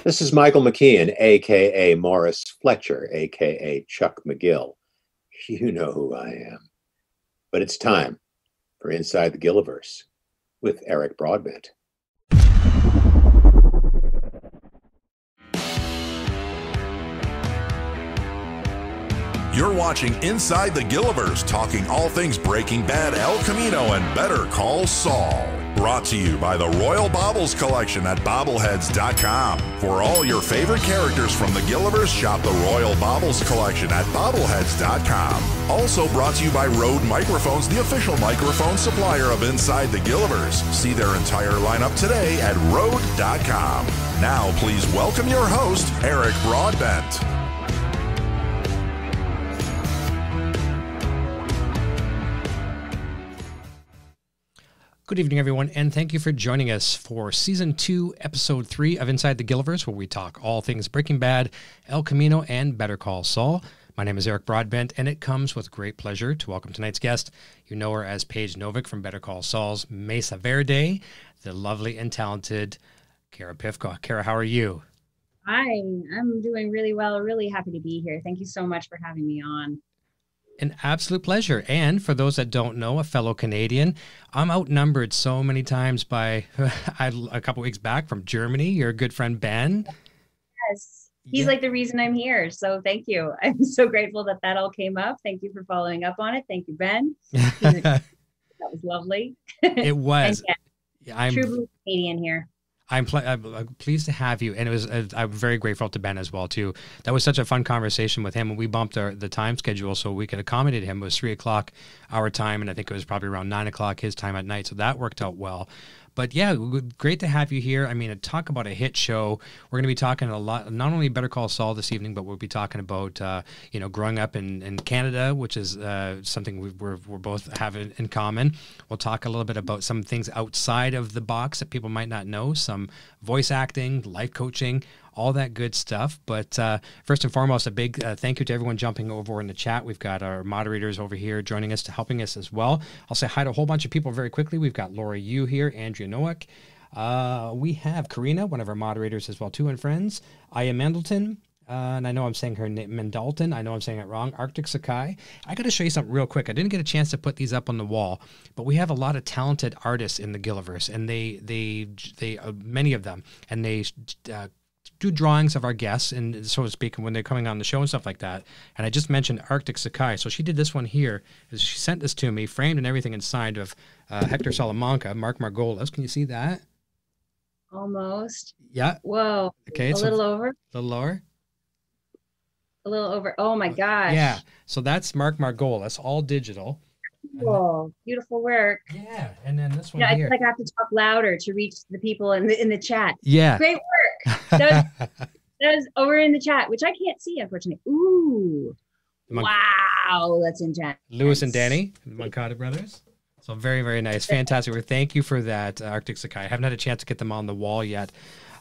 This is Michael McKeon, aka Morris Fletcher, aka Chuck McGill. You know who I am. But it's time for Inside the Gilliverse with Eric Broadbent. You're watching Inside the Gilliverse, talking all things Breaking Bad, El Camino, and Better Call Saul. Brought to you by the Royal Baubles Collection at bobbleheads.com. For all your favorite characters from the Gilliverse, shop the Royal Baubles Collection at bobbleheads.com. Also brought to you by Rode Microphones, the official microphone supplier of Inside the Gilliverse. See their entire lineup today at rode.com. Now please welcome your host, Eric Broadbent. Good evening, everyone, and thank you for joining us for Season 2, Episode 3 of Inside the Gilliverse, where we talk all things Breaking Bad, El Camino, and Better Call Saul. My name is Eric Broadbent, and it comes with great pleasure to welcome tonight's guest. You know her as Paige Novick from Better Call Saul's Mesa, Verde, the lovely and talented Cara Pifko. Cara, how are you? Hi, I'm doing really well. Really happy to be here. Thank you so much for having me on. An absolute pleasure. And for those that don't know, a fellow Canadian, I'm outnumbered so many times by a couple weeks back from Germany, your good friend Ben. Yes, he's like the reason I'm here. So thank you. I'm so grateful that that all came up. Thank you for following up on it. Thank you, Ben. That was lovely. It was. Yeah, I'm true Canadian here. I'm pleased to have you, and it was. I'm very grateful to Ben as well too. That was such a fun conversation with him, and we bumped the time schedule so we could accommodate him. It was 3 o'clock our time, and I think it was probably around 9 o'clock his time at night. So that worked out well. But yeah, great to have you here. I mean, talk about a hit show. We're going to be talking a lot, not only Better Call Saul this evening, but we'll be talking about, growing up in Canada, which is something we're both have in common. We'll talk a little bit about some things outside of the box that people might not know, some voice acting, life coaching, all that good stuff. But first and foremost, a big thank you to everyone jumping over in the chat. We've got our moderators over here joining us, helping us as well. I'll say hi to a whole bunch of people very quickly. We've got Laura Yu here, Andrea Noack. We have Karina, one of our moderators as well too, and friends. Aya Mendelton. And I know I'm saying her name, Mendalton. I know I'm saying it wrong. Arctic Sakai. I got to show you something real quick. I didn't get a chance to put these up on the wall, but we have a lot of talented artists in the Gilliverse, and they many of them, and they do drawings of our guests, and so to speak, when they're coming on the show and stuff like that. And I just mentioned Arctic Sakai. So she did this one here. She sent this to me, framed and everything, and signed of Hector Salamanca, Mark Margolis. Can you see that? Almost. Yeah. Whoa. Okay. A little over. A little lower. A little over. Oh my gosh. Yeah. So that's Mark Margolis, all digital. Whoa, beautiful work. Yeah, and then this one here. I here. feel like I have to talk louder to reach the people in the chat. Yeah. Great work. That was over in the chat, which I can't see, unfortunately. Ooh. Wow, that's intense. Lewis and Danny, the Moncada brothers. So very, very nice. Fantastic work. Thank you for that, Arctic Sakai. I haven't had a chance to get them on the wall yet.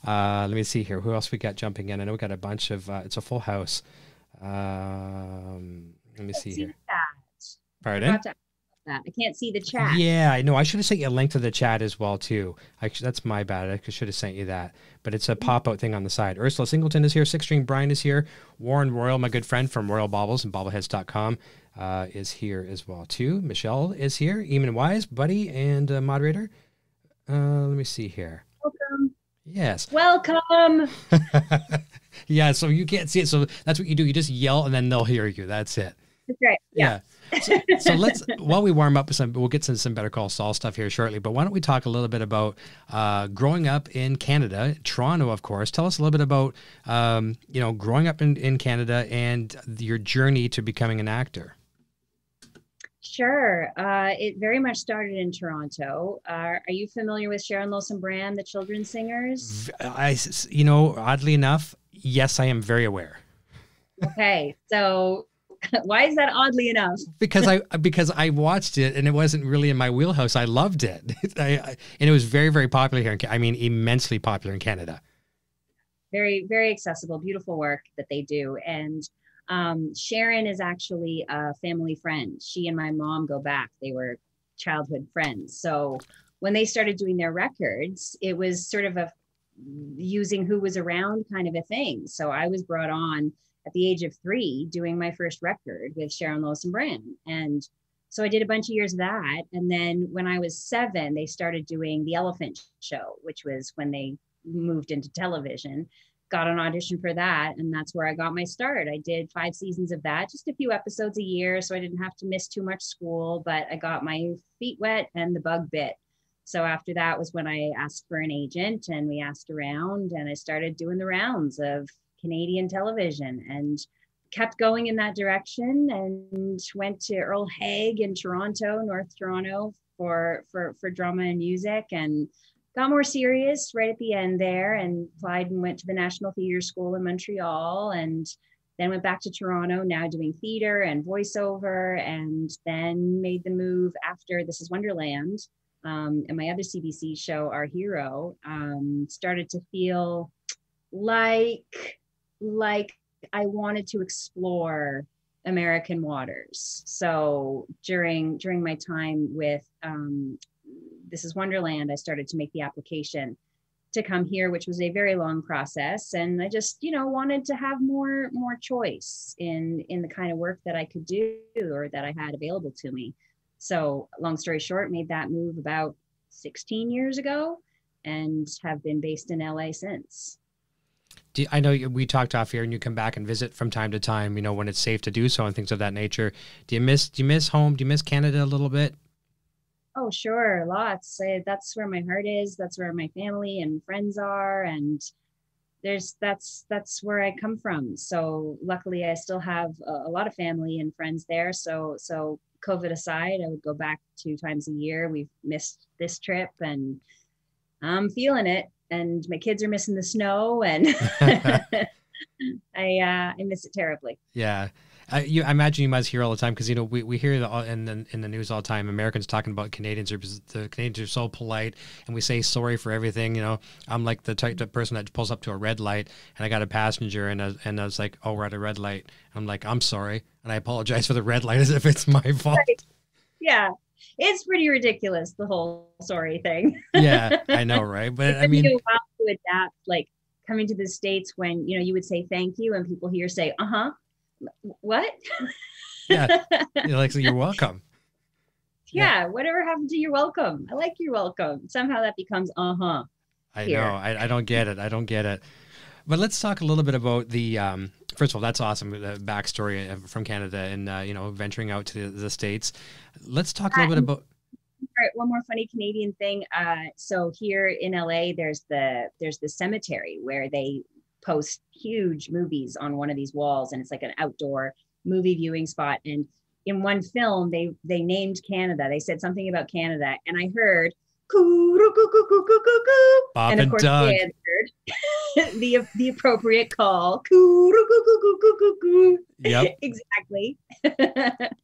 Let me see here. Who else we got jumping in? I know we got a bunch of, it's a full house. Let me see here. Pardon? I can't see the chat. Yeah, I know. I should have sent you a link to the chat as well, too. That's my bad. I should have sent you that. But it's a pop-out thing on the side. Ursula Singleton is here. Six String Brian is here. Warren Royal, my good friend from Royal Baubles and bobbleheads.com, is here as well, too. Michelle is here. Eamon Wise, buddy and moderator. Let me see here. Welcome. Yes. Welcome. Yeah, so you can't see it. So that's what you do. You just yell, and then they'll hear you. That's it. That's right. Yeah. So let's, while we warm up, we'll get to some Better Call Saul stuff here shortly, but why don't we talk a little bit about growing up in Canada, Toronto, of course. Tell us a little bit about, growing up in Canada and your journey to becoming an actor. Sure. It very much started in Toronto. Are you familiar with Sharon Lowson Brand, the children's singers? Oddly enough, yes, I am very aware. Okay. So why is that oddly enough? Because I watched it and it wasn't really in my wheelhouse. I loved it. And it was very, very popular here. Immensely popular in Canada. Very, very accessible, beautiful work that they do. And Sharon is actually a family friend. She and my mom go back. They were childhood friends. So when they started doing their records, it was sort of using who was around kind of a thing. So I was brought on at the age of 3 doing my first record with Sharon Lois and Bran. And so I did a bunch of years of that. And then when I was 7, they started doing the Elephant Show, which was when they moved into television. Got an audition for that, and that's where I got my start. I did 5 seasons of that, just a few episodes a year, so I didn't have to miss too much school, but I got my feet wet and the bug bit. So after that was when I asked for an agent, and we asked around, and I started doing the rounds of Canadian television and kept going in that direction, and went to Earl Haig in Toronto, North Toronto, for drama and music, and got more serious right at the end there, and applied and went to the National Theatre School in Montreal, and then went back to Toronto, now doing theater and voiceover, and then made the move after This Is Wonderland, and my other CBC show, Our Hero. Started to feel like I wanted to explore American waters. So during my time with This Is Wonderland, I started to make the application to come here, which was a very long process. And I just, wanted to have more choice in the kind of work that I could do or that I had available to me. So long story short, made that move about 16 years ago and have been based in LA since. I know we talked off here, and you come back and visit from time to time, when it's safe to do so and things of that nature. Do you miss home? Do you miss Canada a little bit? Oh, sure. Lots. That's where my heart is. That's where my family and friends are. And that's where I come from. So luckily I still have a lot of family and friends there. So COVID aside, I would go back 2 times a year. We've missed this trip and I'm feeling it. And my kids are missing the snow, and I miss it terribly. Yeah. I imagine you must hear all the time, because we hear in the news all the time, Americans talking about Canadians the Canadians are so polite, and we say sorry for everything. I'm like the type of person that pulls up to a red light, and I got a passenger, and I was like, oh, we're at a red light. I'm like, I'm sorry, and I apologize for the red light as if it's my fault. Right. Yeah, it's pretty ridiculous, the whole sorry thing. Yeah, I know, right? But I mean, you have to adapt, like coming to the States when you would say thank you, and people here say what? Yeah, you're welcome. Yeah, whatever happened to you're welcome? I like you're welcome. Somehow that becomes I know. I don't get it. But let's talk a little bit about the first of all, that's awesome, the backstory from Canada and venturing out to the States. Let's talk a little bit about. All right, one more funny Canadian thing. So here in LA, there's the cemetery where they post huge movies on one of these walls, and it's like an outdoor movie viewing spot. And in one film, they named Canada. They said something about Canada, and I heard Bob and of course Doug. they answered the appropriate call. Yep. Exactly.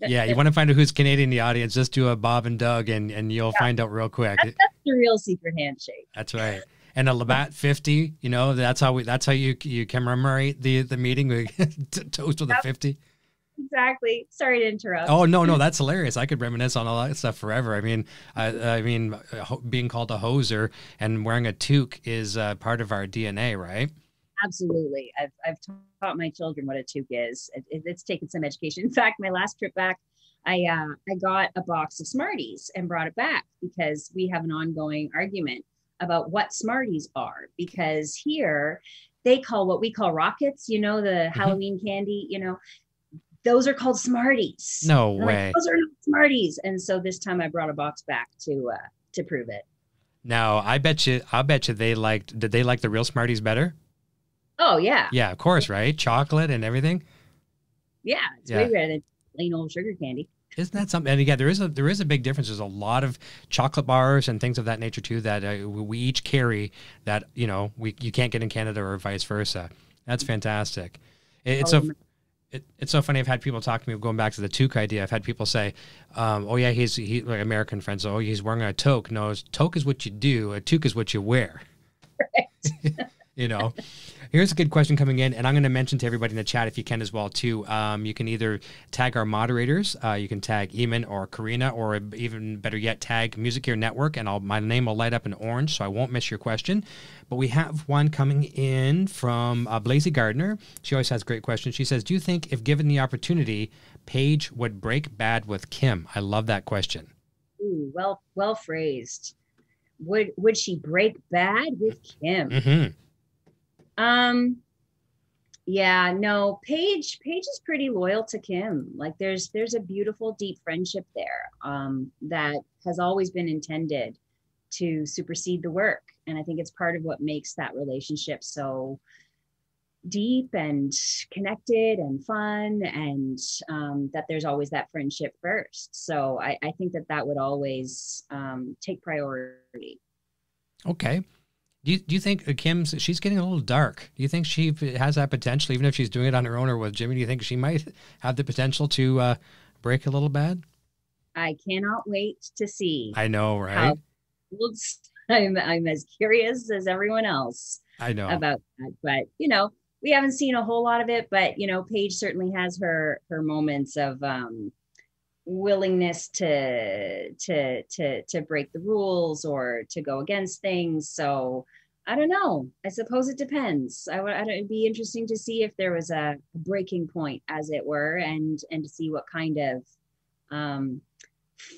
Yeah, you want to find out who's Canadian in the audience, just do a Bob and Doug, and you'll find out real quick. That's the real secret handshake. That's right. And a Labatt 50, that's how you commemorate the meeting. We toast with a 50. Exactly. Sorry to interrupt. Oh, no, that's hilarious. I could reminisce on all that stuff forever. I mean, being called a hoser and wearing a toque is part of our DNA, right? Absolutely. I've taught my children what a toque is. It's taken some education. In fact, my last trip back, I got a box of Smarties and brought it back because we have an ongoing argument about what Smarties are, because here they call what we call rockets, the Halloween candy, those are called Smarties. No way. Those are not Smarties. And so this time I brought a box back to prove it. Now, I'll bet you did they like the real Smarties better? Oh yeah. Yeah, of course, right? Chocolate and everything. Yeah, it's way better than plain old sugar candy. Isn't that something? And again, there is a big difference. There's a lot of chocolate bars and things of that nature too that we each carry that you can't get in Canada or vice versa. That's fantastic. It's so funny. I've had people talk to me going back to the toque idea. I've had people say, "Oh yeah, he's like American friends. Oh, he's wearing a toque." No, toque is what you do. A toque is what you wear. Right. You know, here's a good question coming in, and I'm going to mention to everybody in the chat if you can as well too. You can either tag our moderators, you can tag Eamon or Karina, or even better yet, tag Music Gear Network, and my name will light up in orange, so I won't miss your question. But we have one coming in from Blazy Gardner. She always has great questions. She says, "Do you think, if given the opportunity, Paige would break bad with Kim?" I love that question. Ooh, well phrased. Would she break bad with Kim? Mm-hmm. Yeah, no, Paige is pretty loyal to Kim. Like there's a beautiful, deep friendship there, that has always been intended to supersede the work. And I think it's part of what makes that relationship so deep and connected and fun, and that there's always that friendship first. So I think that would always take priority. Okay. Do you think she's getting a little dark? Do you think she has that potential, even if she's doing it on her own or with Jimmy? Do you think she might have the potential to break a little bad? I cannot wait to see. I know, right? I'm as curious as everyone else. I know about that, but we haven't seen a whole lot of it. But Paige certainly has her moments of willingness to break the rules or to go against things. So I don't know. I suppose it depends. It'd be interesting to see if there was a breaking point, as it were, and to see what kind of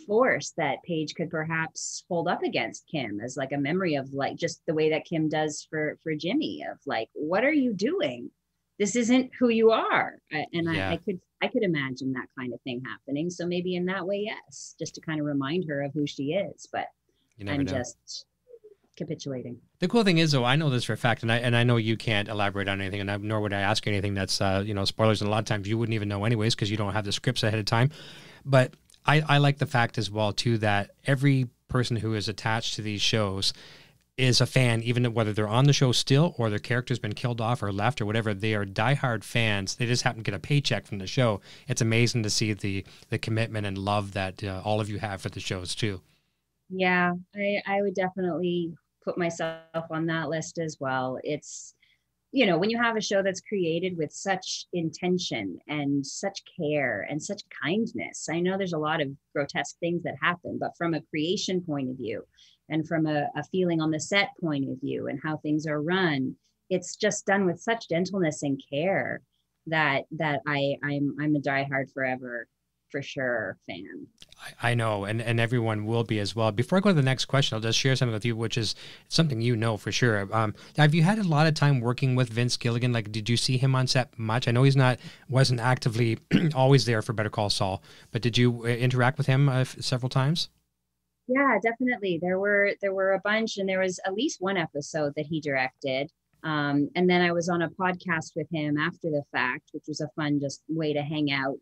force that Paige could perhaps hold up against Kim, as like a memory of like just the way that Kim does for Jimmy, of like, what are you doing? This isn't who you are. And yeah. I could imagine that kind of thing happening. So maybe in that way, yes, just to kind of remind her of who she is. But I'm just capitulating. The cool thing is, though, I know this for a fact, and I know you can't elaborate on anything, and nor would I ask you anything that's spoilers. And a lot of times you wouldn't even know anyways, because you don't have the scripts ahead of time. But I like the fact as well too that every person who is attached to these shows is a fan, even whether they're on the show still or their character's been killed off or left or whatever. They are diehard fans. They just happen to get a paycheck from the show. It's amazing to see the commitment and love that all of you have for the shows too. Yeah, I would definitely put myself on that list as well. It's, when you have a show that's created with such intention and such care and such kindness, I know there's a lot of grotesque things that happen, but from a creation point of view and from a feeling on the set point of view and how things are run, it's just done with such gentleness and care that I'm a diehard forever, for sure, fan. I know, and everyone will be as well. Before I go to the next question, I'll just share something with you, which is something for sure. Have you had a lot of time working with Vince Gilligan? Like, did you see him on set much? I know wasn't actively always there for Better Call Saul, but did you interact with him several times? Yeah, definitely. There were a bunch, and there was at least one episode that he directed. And then I was on a podcast with him after the fact, which was a fun just way to hang out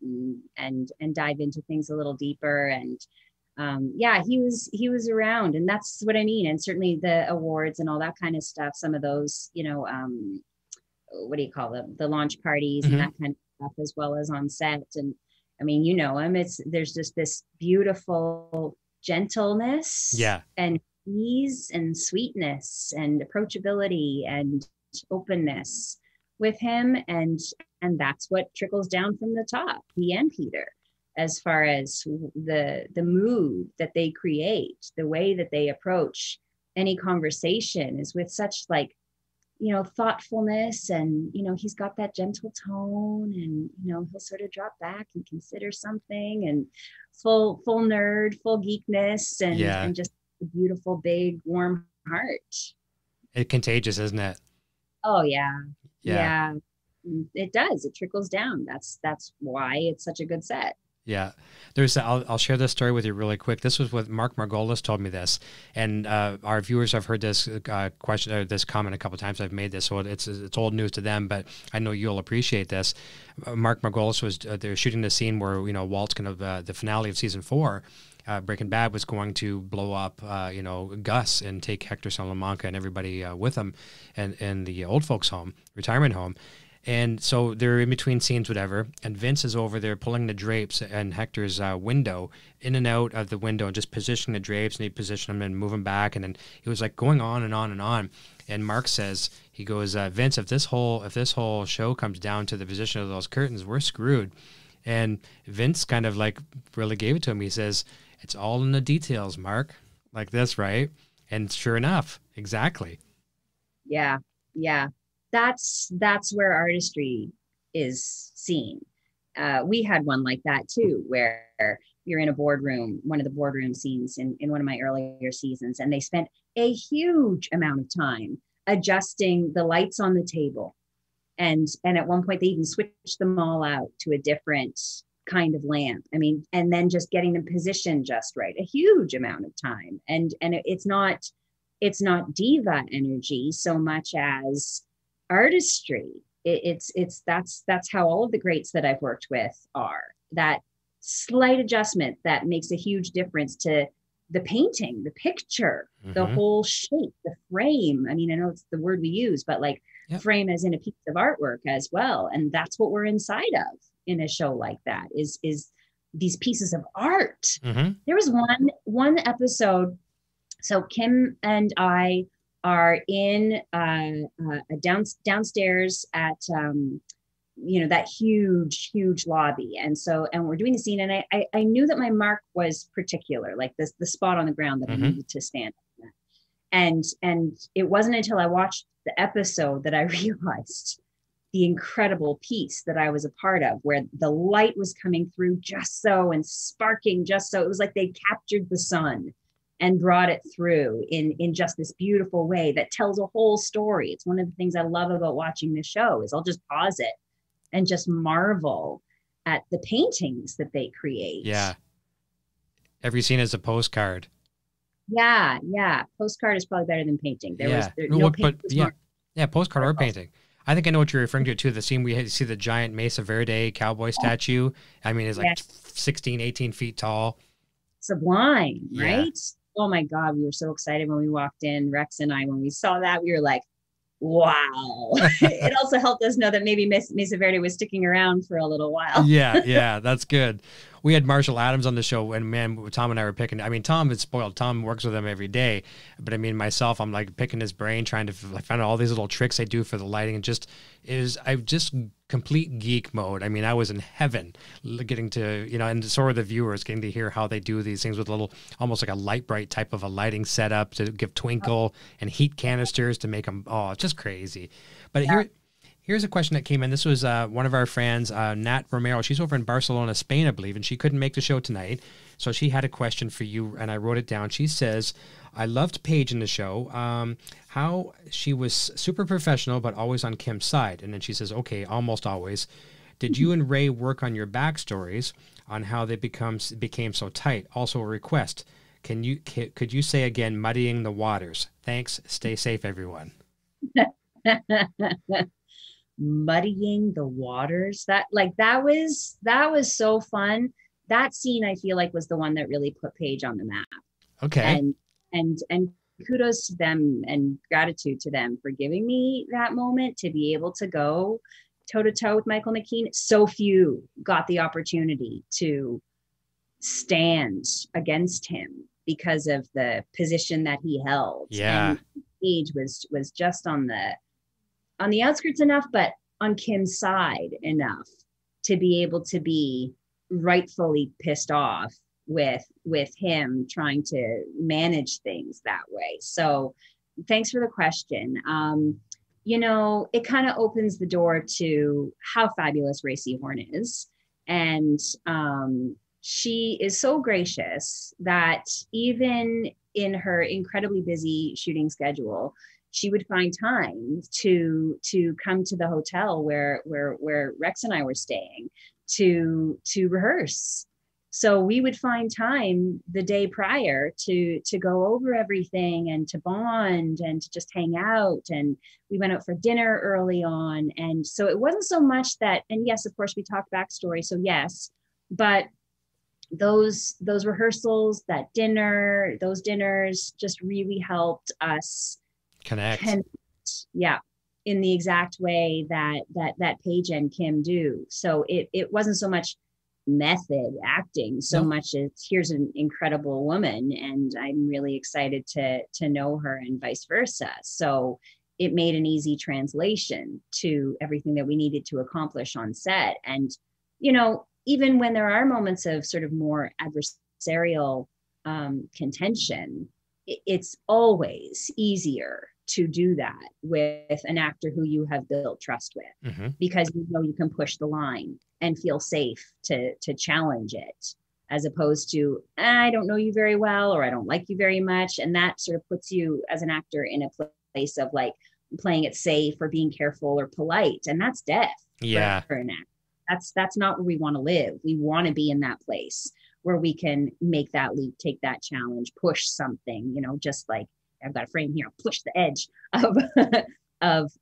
and dive into things a little deeper. And yeah, he was around, and that's what I mean. And certainly the awards and all that kind of stuff, some of those, what do you call them? The launch parties and that kind of stuff, as well as on set. And I mean, him, there's just this beautiful gentleness and ease and sweetness and approachability and openness with him, and that's what trickles down from the top, he and Peter, as far as the mood that they create, the way that they approach any conversation is with such thoughtfulness, and he's got that gentle tone, and he'll sort of drop back and consider something, and full nerd, full geekness, and just a beautiful, big, warm heart. It's contagious, isn't it? Oh yeah. It does. It trickles down. That's why it's such a good set. Yeah, I'll share this story with you really quick. This was what Mark Margolis told me this, and our viewers have heard this question or this comment a couple of times. I've made this, so it's old news to them, but I know you'll appreciate this. Mark Margolis was they're shooting the scene where Walt's kind of the finale of season 4. Breaking Bad was going to blow up, Gus, and take Hector Salamanca and everybody with him, and in the old folks' home, retirement home. And so they're in between scenes, whatever. And Vince is over there pulling the drapes and Hector's window, in and out of the window, and just positioning the drapes, and he positioned them and move them back. And then it was like going on and on and on. And Mark says, he goes, Vince, if this whole show comes down to the position of those curtains, we're screwed. And Vince kind of like really gave it to him. He says, it's all in the details, Mark, like this, right? And sure enough, exactly. Yeah. Yeah. That's where artistry is seen. We had one like that too, where you're in a boardroom, one of the boardroom scenes in one of my earlier seasons, and they spent a huge amount of time adjusting the lights on the table. And at one point they even switched them all out to a different kind of lamp. I mean, and then just getting them positioned just right, a huge amount of time. And it's not diva energy so much as artistry. That's how all of the greats that I've worked with are. That slight adjustment that makes a huge difference to the painting, the picture, the whole shape, the frame. I mean, I know it's the word we use, but like frame as in a piece of artwork as well. And that's what we're inside of in a show like that is these pieces of art. There was one episode. So Kim and I are in downstairs at that huge lobby, and we're doing the scene, and I knew that my mark was particular, like the spot on the ground that I needed to stand at. And it wasn't until I watched the episode that I realized the incredible piece that I was a part of, where the light was coming through just so and sparking just so. It was like they captured the sun and brought it through in just this beautiful way that tells a whole story. It's one of the things I love about watching the show is I'll just pause it and just marvel at the paintings that they create. Yeah. Every scene is a postcard. Yeah. Postcard is probably better than painting. Postcard or painting. I think I know what you're referring to too. The scene we see the giant Mesa Verde cowboy statue. I mean, it's like 16, 18 feet tall. Sublime, right? Oh my God, we were so excited when we walked in, Rex and I, when we saw that, we were like, wow. It also helped us know that maybe Mesa Verde was sticking around for a little while. Yeah, that's good. We had Marshall Adams on the show, and man, Tom and I were picking. I mean, Tom is spoiled. Tom works with him every day, but I mean, myself, I'm like picking his brain, trying to find out all these little tricks they do for the lighting, and I'm just complete geek mode. I mean, I was in heaven, getting to and so are the viewers, getting to hear how they do these things with a little, almost like a light bright type of a lighting setup to give twinkle and heat canisters to make them. Oh, it's just crazy. But Here's a question that came in. This was one of our friends, Nat Romero. She's over in Barcelona, Spain, I believe, and she couldn't make the show tonight. So she had a question for you, and I wrote it down. She says, I loved Paige in the show, how she was super professional, but always on Kim's side. And then she says, okay, almost always. Did you and Ray work on your backstories on how they became so tight? Also a request. Could you say again, muddying the waters? Thanks. Stay safe, everyone. Muddying the waters, that was so fun. That scene I feel like was the one that really put Paige on the map. Okay. And kudos to them and gratitude to them for giving me that moment to be able to go toe to toe with Michael McKean. So few got the opportunity to stand against him because of the position that he held. Yeah. And Paige was just on the outskirts enough, but on Kim's side enough to be able to be rightfully pissed off with him trying to manage things that way. So thanks for the question. It kind of opens the door to how fabulous Ray Seahorn is. And she is so gracious that even in her incredibly busy shooting schedule, she would find time to come to the hotel where Rex and I were staying to rehearse. So we would find time the day prior to go over everything and to bond and to just hang out. And we went out for dinner early on. And so it wasn't so much that, and yes, of course we talked backstory. So yes, but those rehearsals, those dinners just really helped us connect. Yeah. in the exact way that Paige and Kim do. So it wasn't so much method acting so much as here's an incredible woman and I'm really excited to know her, and vice versa. So it made an easy translation to everything that we needed to accomplish on set. And, you know, even when there are moments of sort of more adversarial contention, it's always easier to do that with an actor who you have built trust with, because you know you can push the line and feel safe to challenge it, as opposed to, I don't know you very well, or I don't like you very much. And that sort of puts you as an actor in a place of like playing it safe or being careful or polite. And that's death for an actor. That's not where we want to live. We want to be in that place where we can make that leap, take that challenge, push something, you know, just like I've got a frame here, push the edge of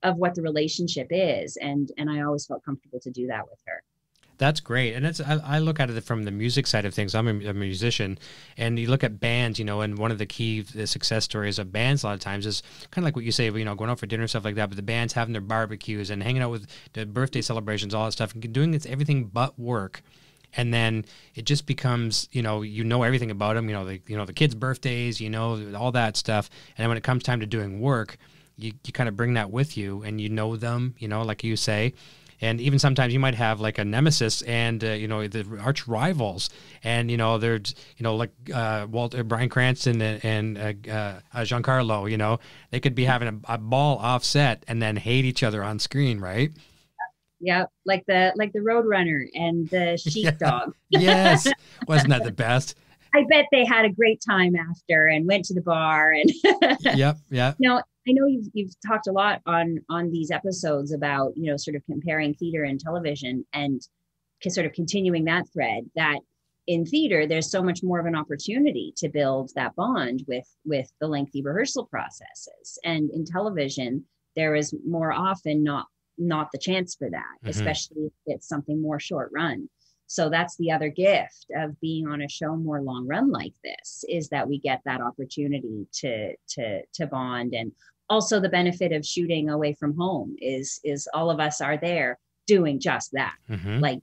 of what the relationship is. And I always felt comfortable to do that with her. That's great. And I look at it from the music side of things. I'm a musician, and you look at bands, you know, and one of the key success stories of bands a lot of times is kind of like what you say, you know, going out for dinner, stuff like that, but the bands having their barbecues and hanging out with the birthday celebrations, all that stuff, and doing it's everything but work. And then it just becomes, you know everything about them, the kids' birthdays, all that stuff. And then when it comes time to doing work, you kind of bring that with you, and you know them, like you say. And even sometimes you might have like a nemesis and, the arch rivals, and, there's, like Bryan Cranston and Giancarlo, they could be having a ball offset and then hate each other on screen, right? Yeah, like the Roadrunner and the Sheepdog. Yes, wasn't that the best? I bet they had a great time after and went to the bar and. Yep. I know you've talked a lot on these episodes about sort of comparing theater and television, and sort of continuing that thread. That in theater there's so much more of an opportunity to build that bond with the lengthy rehearsal processes, and in television there is more often not the chance for that, especially if it's something more short run. So that's the other gift of being on a show more long run like this, is that we get that opportunity to bond. And also the benefit of shooting away from home is all of us are there doing just that. Like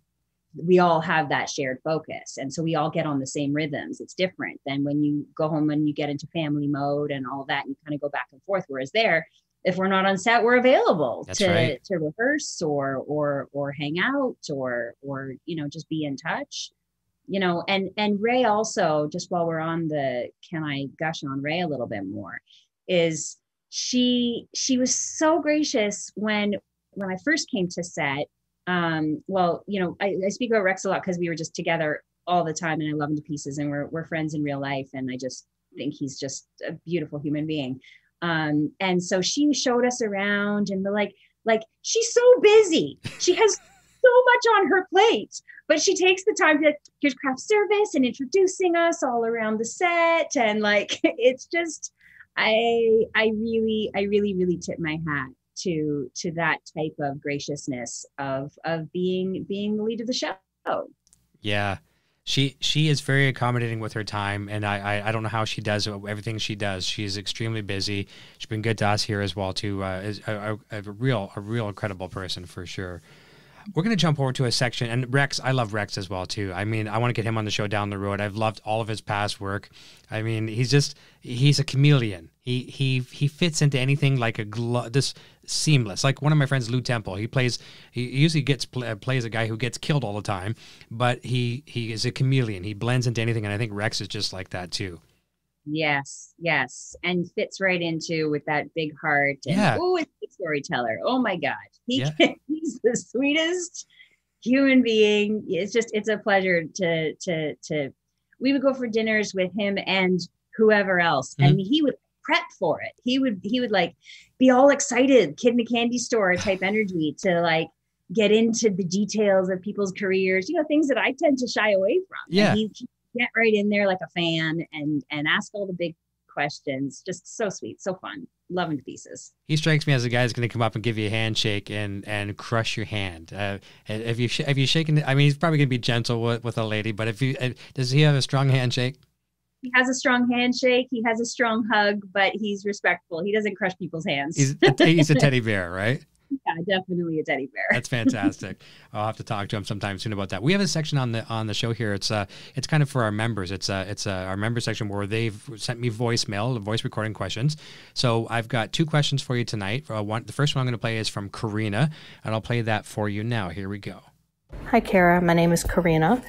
we all have that shared focus. And so we all get on the same rhythms. It's different than when you go home and you get into family mode and all that, and you kind of go back and forth. Whereas there, if we're not on set, we're available to rehearse or hang out or just be in touch, and Ray also, just while we're on can I gush on Ray a little bit more, is she was so gracious when I first came to set. I speak about Rex a lot because we were just together all the time, and I love him to pieces, and we're friends in real life. And I just think he's just a beautiful human being. And so she showed us around, and we're like, she's so busy. She has so much on her plate, but she takes the time to, here's craft service and introducing us all around the set. And like, it's just, I really tip my hat to that type of graciousness of being the lead of the show. Yeah. She is very accommodating with her time, and I don't know how she does everything she does. She's extremely busy. She's been good to us here as well too. Is a real incredible person for sure. We're going to jump over to a section, and Rex, I love Rex as well too. I mean, I want to get him on the show down the road. I've loved all of his past work. I mean, he's a chameleon. He fits into anything like this seamless. Like one of my friends, Lou Temple, he usually plays a guy who gets killed all the time, but he is a chameleon. He blends into anything, and I think Rex is just like that too. Yes, and fits right into with that big heart. And, it's a storyteller. Oh my God, he's the sweetest human being. It's a pleasure to. We would go for dinners with him and whoever else, and he would prep for it. He would like be all excited, kid in a candy store type energy to like get into the details of people's careers. Things that I tend to shy away from. Yeah. And he get right in there like a fan and ask all the big questions. Just so sweet, so fun. Love him to pieces. He strikes me as a guy who's going to come up and give you a handshake and crush your hand. Have you shaken it? I mean, he's probably going to be gentle with a lady, but does he have a strong handshake? He has a strong handshake. He has a strong hug, but he's respectful. He doesn't crush people's hands. He's a teddy bear, right? Yeah, definitely a teddy bear. That's fantastic. I'll have to talk to him sometime soon about that. We have a section on the show here. It's kind of for our members. It's our member section where they've sent me voice recording questions. So I've got 2 questions for you tonight. The first one I'm going to play is from Karina, and I'll play that for you now. Here we go. Hi, Cara. My name is Karina.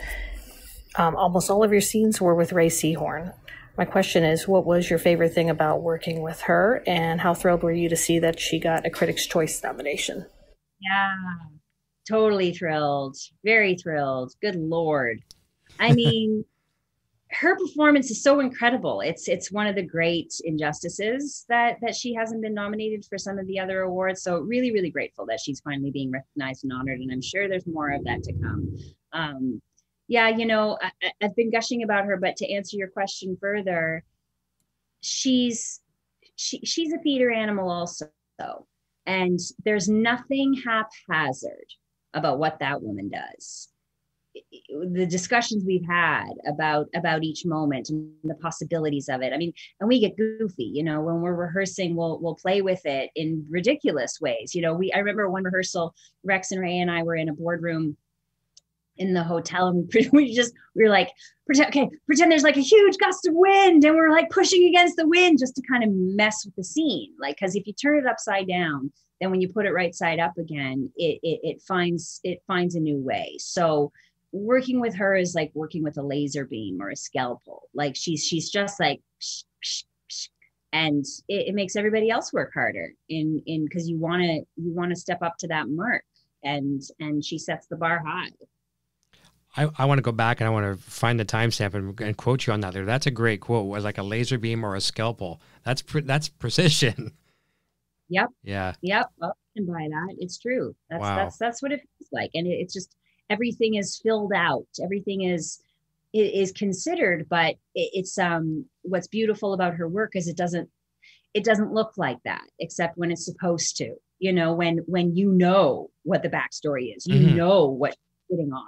Almost all of your scenes were with Ray Seahorn. My question is, what was your favorite thing about working with her, and how thrilled were you to see that she got a Critics' Choice nomination? Yeah, totally thrilled. Very thrilled. Good Lord. I mean, her performance is so incredible. It's one of the great injustices that she hasn't been nominated for some of the other awards. So really, really grateful that she's finally being recognized and honored. And I'm sure there's more of that to come. Yeah, you know, I've been gushing about her, but to answer your question further, she's a theater animal also. And there's nothing haphazard about what that woman does. The discussions we've had about each moment and the possibilities of it. I mean, and we get goofy, you know, when we're rehearsing, we'll play with it in ridiculous ways. You know, I remember one rehearsal, Rex and Ray and I were in a boardroom in the hotel, and we were like, pretend there's like a huge gust of wind, and we're like pushing against the wind just to kind of mess with the scene. Like, because if you turn it upside down, then when you put it right side up again, it finds a new way. So working with her is like working with a laser beam or a scalpel. Like she's just like, and it makes everybody else work harder because you want to step up to that mark, and she sets the bar high. I want to go back and I want to find the timestamp and quote you on that there. That's a great quote. Was like a laser beam or a scalpel. That's precision. Yep. Yeah. Yep. Well, I can buy that. It's true. That's what it feels like. And it's just, everything is filled out. Everything is considered, but it's what's beautiful about her work is it doesn't look like that, except when it's supposed to, you know, when you know what the backstory is, you know what she's sitting on.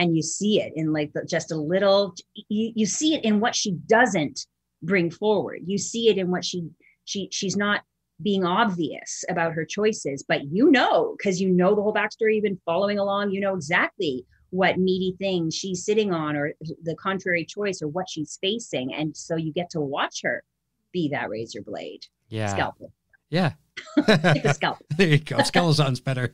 And you see it in like just a little, you see it in what she doesn't bring forward. You see it in what she's not being obvious about her choices, but you know, because you know the whole backstory, you've been following along, you know exactly what meaty thing she's sitting on or the contrary choice or what she's facing. And so you get to watch her be that razor blade. Yeah. Scalpel. Yeah. Like a scalpel. There you go. Scalpel sounds better.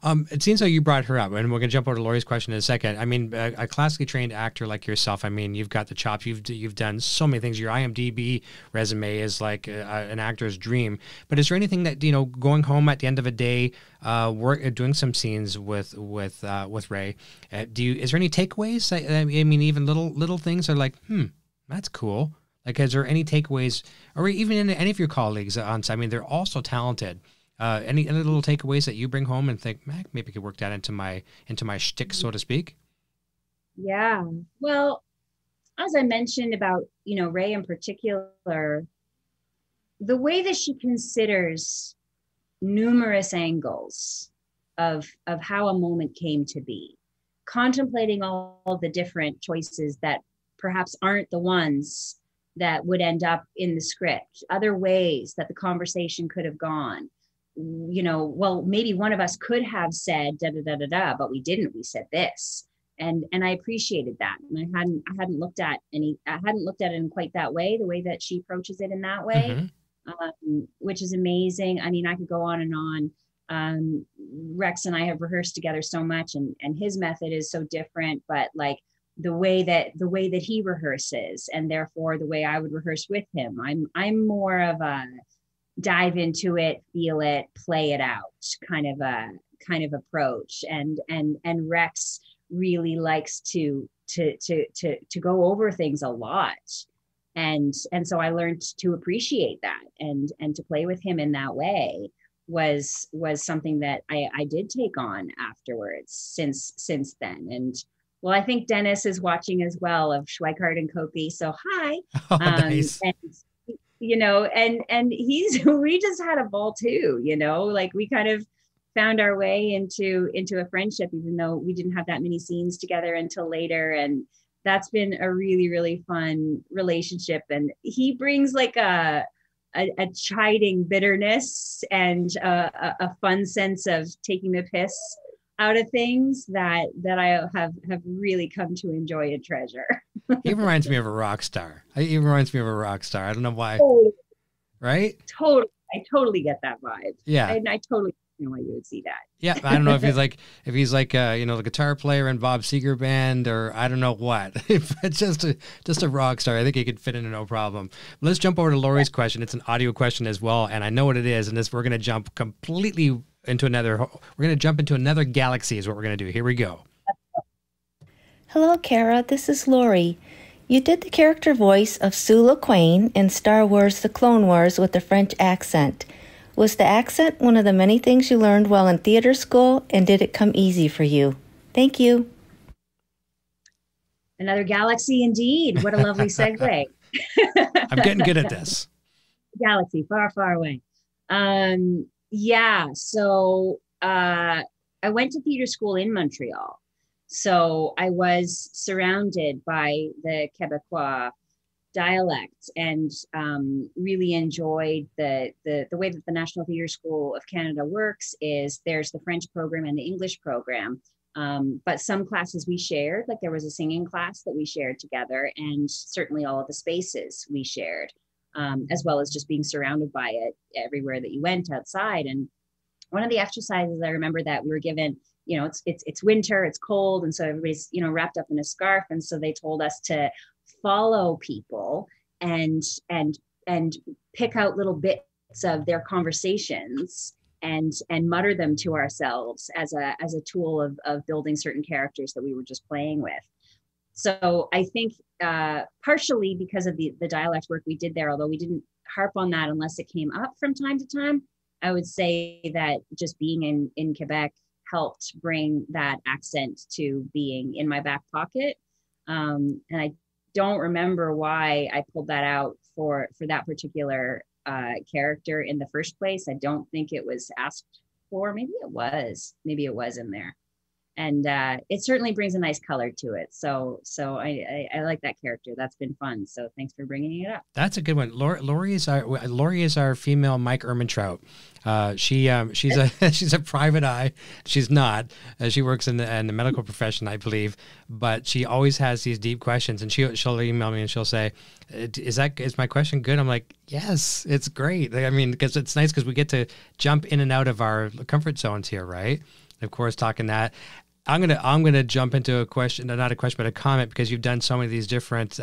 It seems like you brought her up, and we're going to jump over to Lori's question in a second. I mean, a classically trained actor like yourself, I mean, you've got the chops. You've done so many things. Your IMDb resume is like an actor's dream. But is there anything that, you know, going home at the end of a day, doing some scenes with Ray, is there any takeaways? I mean, even little things are like, that's cool. Like, is there any takeaways, or even in any of your colleagues on set? I mean, they're all so talented. Any little takeaways that you bring home and think, maybe I could work that into my shtick, so to speak? Yeah. Well, as I mentioned about, you know, Ray in particular, the way that she considers numerous angles of how a moment came to be, contemplating all the different choices that perhaps aren't the ones that would end up in the script, other ways that the conversation could have gone. You know, well, maybe one of us could have said da da da da da, but we didn't. We said this, and I appreciated that. And I hadn't looked at it in quite that way, the way that she approaches it in that way, which is amazing. I mean, I could go on and on. Rex and I have rehearsed together so much, and his method is so different, but like the way that he rehearses, and therefore the way I would rehearse with him, I'm more of a dive into it, feel it, play it out kind of approach. And Rex really likes to go over things a lot. And so I learned to appreciate that and to play with him in that way was something that I did take on afterwards since then. And well, I think Dennis is watching as well, of Schweikart and Kopi. So hi. Oh, nice. And, you know, and we just had a ball too, you know, like we kind of found our way into a friendship, even though we didn't have that many scenes together until later. And that's been a really, really fun relationship. And he brings like a chiding bitterness and a fun sense of taking the piss out of things that I have really come to enjoy and treasure. He reminds me of a rock star. He reminds me of a rock star. I don't know why. Totally. Right? Totally. I totally get that vibe. Yeah. And I totally know why you would see that. Yeah. I don't know if he's like you know, the guitar player in Bob Seger band, or I don't know what. It's just a rock star. I think he could fit in no problem. Let's jump over to Lori's question. It's an audio question as well, and I know what it is. And we're going to jump completely into another. We're going to jump into another galaxy. Is what we're going to do. Here we go. Hello, Cara. This is Lori. You did the character voice of Sue LeQuain in Star Wars: The Clone Wars with a French accent. Was the accent one of the many things you learned while in theater school, and did it come easy for you? Thank you. Another galaxy indeed. What a lovely segue. I'm getting good at this. Galaxy, far, far away. Yeah, so I went to theater school in Montreal. So I was surrounded by the Quebecois dialect and really enjoyed the way that the National Theatre School of Canada works. Is there's the French program and the English program, but some classes we shared, like there was a singing class that we shared together, and certainly all of the spaces we shared, as well as just being surrounded by it everywhere that you went outside. And one of the exercises I remember that we were given, you know, it's winter, it's cold, and so everybody's, you know, wrapped up in a scarf, and so they told us to follow people and pick out little bits of their conversations and mutter them to ourselves as a tool of building certain characters that we were just playing with. So I think partially because of the dialect work we did there, although we didn't harp on that unless it came up from time to time, I would say that just being in Quebec helped bring that accent to being in my back pocket. And I don't remember why I pulled that out for that particular character in the first place. I don't think it was asked for. Maybe it was in there. And it certainly brings a nice color to it. So I like that character. That's been fun. So thanks for bringing it up. That's a good one. Lori is our female Mike Ehrmantraut. She's a private eye. She's not. She works in the medical profession, I believe. But she always has these deep questions, and she'll email me and she'll say, "Is my question good?" I'm like, "Yes, it's great." I mean, because it's nice because we get to jump in and out of our comfort zones here, right? Of course, talking that. I'm gonna jump into a question, not a question, but a comment, because you've done so many of these different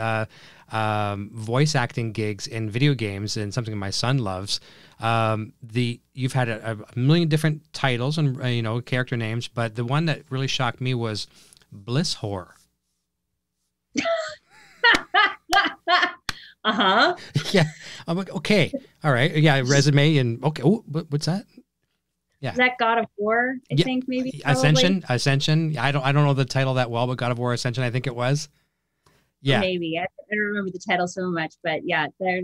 voice acting gigs in video games, and something my son loves. You've had a million different titles and character names, but the one that really shocked me was Bliss Whore. Uh-huh. Yeah, I'm like, okay, all right, yeah, resume and okay. Oh, what's that? Yeah. Is that God of War? I think maybe probably. Ascension. I don't know the title that well, but God of War Ascension, I think it was. Yeah. Maybe. I don't remember the title so much, but yeah, there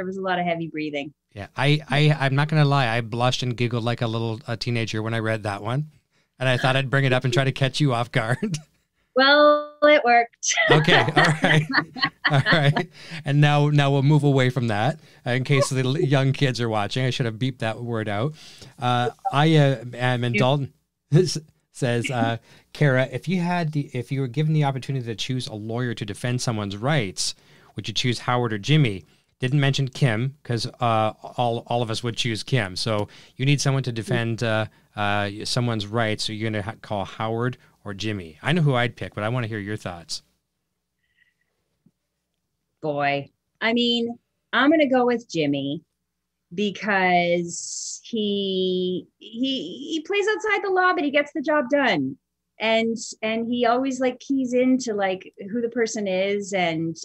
was a lot of heavy breathing. Yeah. I'm not gonna lie, I blushed and giggled like a teenager when I read that one. And I thought I'd bring it up and try to catch you off guard. Well, it worked. Okay, all right. All right. And now we'll move away from that in case the young kids are watching. I should have beeped that word out. I am in Dalton. Says, Cara, if you were given the opportunity to choose a lawyer to defend someone's rights, would you choose Howard or Jimmy? Didn't mention Kim, because all of us would choose Kim. So you need someone to defend someone's rights. So you're going to call Howard or Jimmy. I know who I'd pick, but I want to hear your thoughts. Boy, I mean, I'm going to go with Jimmy because he plays outside the law, but he gets the job done. And he always keys into who the person is and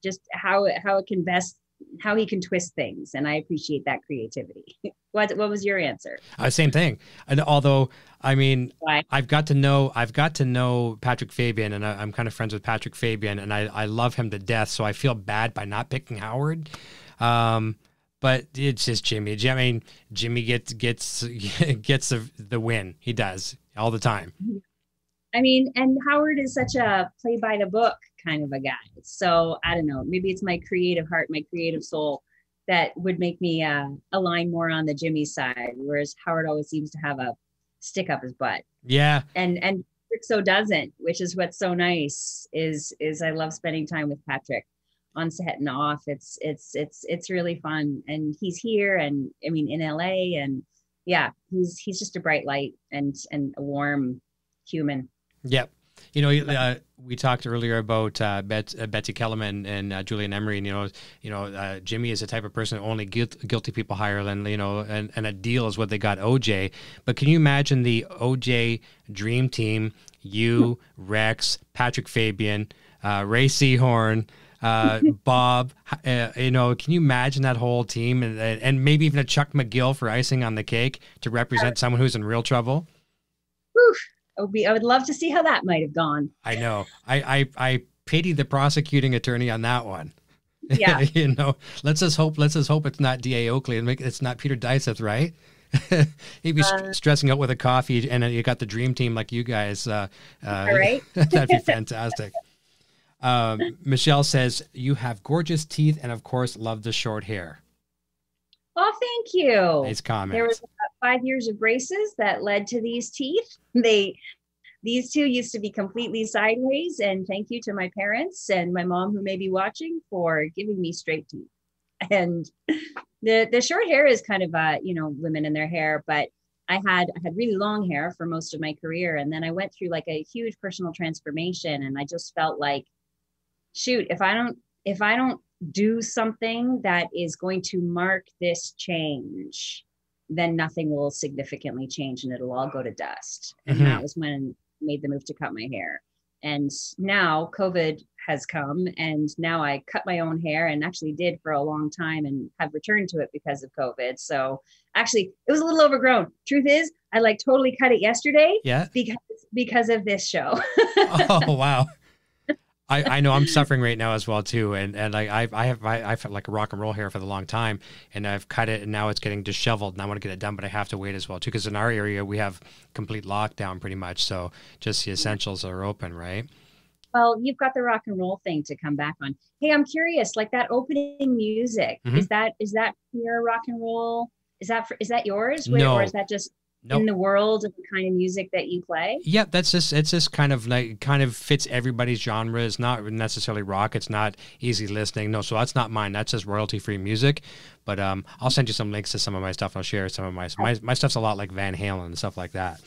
just how it can best, how he can twist things. And I appreciate that creativity. What was your answer? Same thing. And although, I mean, Why? I've got to know Patrick Fabian, and I'm kind of friends with Patrick Fabian, and I love him to death. So I feel bad by not picking Howard. But it's just Jimmy. I mean, Jimmy gets the win. He does all the time. I mean, and Howard is such a play by the book kind of a guy. So I don't know, maybe it's my creative heart, my creative soul that would make me align more on the Jimmy side, whereas Howard always seems to have a stick up his butt. Yeah. And Patrick so doesn't, which is what's so nice is I love spending time with Patrick on set and off. It's really fun. And he's here and I mean in LA, and yeah, he's just a bright light and a warm human. Yep. You know, we talked earlier about Betsy Kellerman and Julian Emery, and Jimmy is the type of person that only guilty people hire, and and a deal is what they got OJ. But can you imagine the OJ dream team? You, Rex, Patrick Fabian, Ray Seahorn, Bob. Can you imagine that whole team, and maybe even a Chuck McGill for icing on the cake to represent someone who's in real trouble? Whew. I would love to see how that might have gone. I know. I pity the prosecuting attorney on that one. Yeah. Let's just hope it's not D.A. Oakley and it's not Peter Dyseth, right? He'd be stressing out with a coffee, and you got the dream team like you guys. All right. That'd be fantastic. Michelle says, you have gorgeous teeth and, of course, love the short hair. Oh, thank you. Nice comment. There was about 5 years of braces that led to these teeth. These two used to be completely sideways, and thank you to my parents and my mom, who may be watching, for giving me straight teeth. And the short hair is kind of women in their hair, but I had really long hair for most of my career, and then I went through like a huge personal transformation, and I just felt like, shoot, if I don't do something that is going to mark this change, then nothing will significantly change and it'll all go to dust. And that was when I made the move to cut my hair. And now COVID has come, and now I cut my own hair, and actually did for a long time, and have returned to it because of COVID. So actually it was a little overgrown. Truth is, I totally cut it yesterday. Yeah. Because of this show. Oh, wow. I know I'm suffering right now as well too, and I've had like a rock and roll hair for the long time, and I've cut it, and now it's getting disheveled, and I want to get it done, but I have to wait as well too, because in our area we have complete lockdown pretty much, so just the essentials are open, right? Well, you've got the rock and roll thing to come back on. Hey, I'm curious, like that opening music, is that your rock and roll? Is that yours? No. Or is that just Nope. in the world of the kind of music that you play? Yeah, it's just kind of fits everybody's genre. It's not necessarily rock. It's not easy listening. No, so that's not mine. That's just royalty-free music. But I'll send you some links to some of my stuff. I'll share some of my stuff's a lot like Van Halen and stuff like that.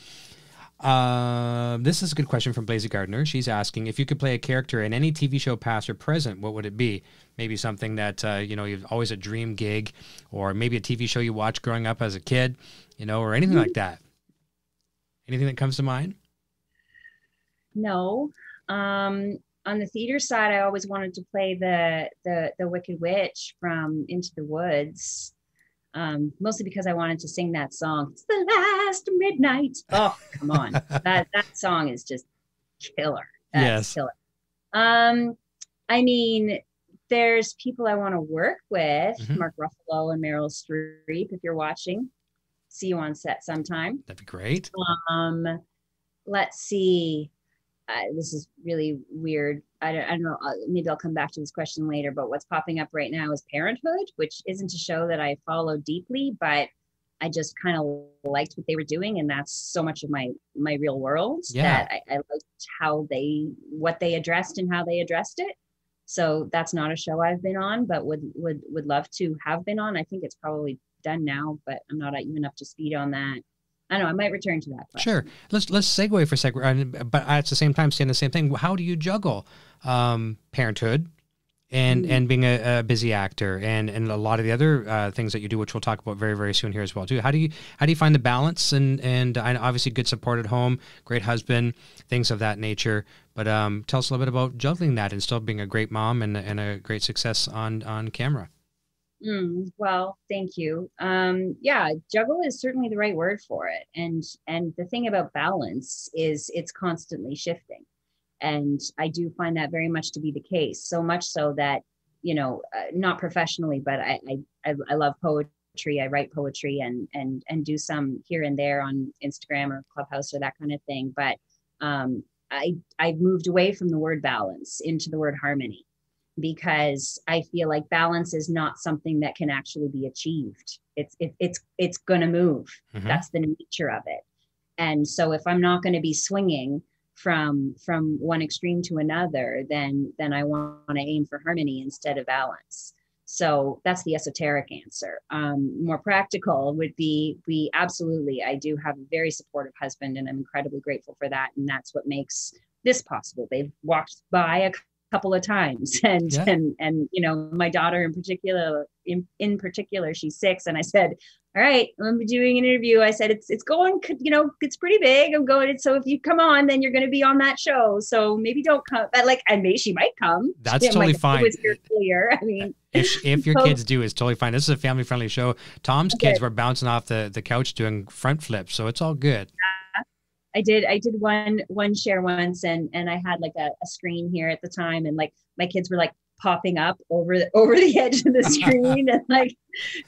This is a good question from Blazy Gardner. She's asking, if you could play a character in any TV show past or present, what would it be? Maybe something that, you've always a dream gig, or maybe a TV show you watched growing up as a kid, or anything like that. Anything that comes to mind? No. On the theater side, I always wanted to play the Wicked Witch from Into the Woods. Mostly because I wanted to sing that song. It's the last midnight. Oh, come on. That song is just killer. That's killer. I mean, there's people I want to work with, Mark Ruffalo and Meryl Streep, if you're watching. See you on set sometime. That'd be great. Let's see. This is really weird. I don't know. Maybe I'll come back to this question later, but what's popping up right now is Parenthood, which isn't a show that I follow deeply, but I just kind of liked what they were doing. And that's so much of my real world that I liked what they addressed and how they addressed it. So that's not a show I've been on, but would love to have been on. I think it's probably done now, but I'm not even up to speed on that. I don't know. I might return to that question. Sure. Let's segue for a second, but at the same time, saying the same thing. How do you juggle parenthood and being a busy actor and a lot of the other things that you do, which we'll talk about very, very soon here as well too? How do you find the balance and obviously good support at home, great husband, things of that nature. But tell us a little bit about juggling that and still being a great mom and a great success on camera. Well, thank you. Yeah, juggle is certainly the right word for it. And the thing about balance is it's constantly shifting. And I do find that very much to be the case. So much so that, not professionally, but I love poetry. I write poetry and do some here and there on Instagram or Clubhouse or that kind of thing. But I've moved away from the word balance into the word harmony, because I feel like balance is not something that can actually be achieved. It's going to move. Mm-hmm. That's the nature of it. And so if I'm not going to be swinging from one extreme to another, then I want to aim for harmony instead of balance. So that's the esoteric answer. More practical would be, absolutely, I do have a very supportive husband, and I'm incredibly grateful for that. And that's what makes this possible. They've walked by a couple of times, and you know, my daughter in particular, she's 6, and I said, all right, I'm doing an interview. I said, it's going, you know, it's pretty big. I'm going. So if you come on, then you're going to be on that show. So maybe don't come. But like, and maybe she might come. That's totally fine. It was here clear. I mean, if your kids do, it's totally fine. This is a family friendly show. Tom's kids were bouncing off the couch doing front flips, so it's all good. I did one share once, and I had like a screen here at the time, and like my kids were like popping up over the edge of the screen and like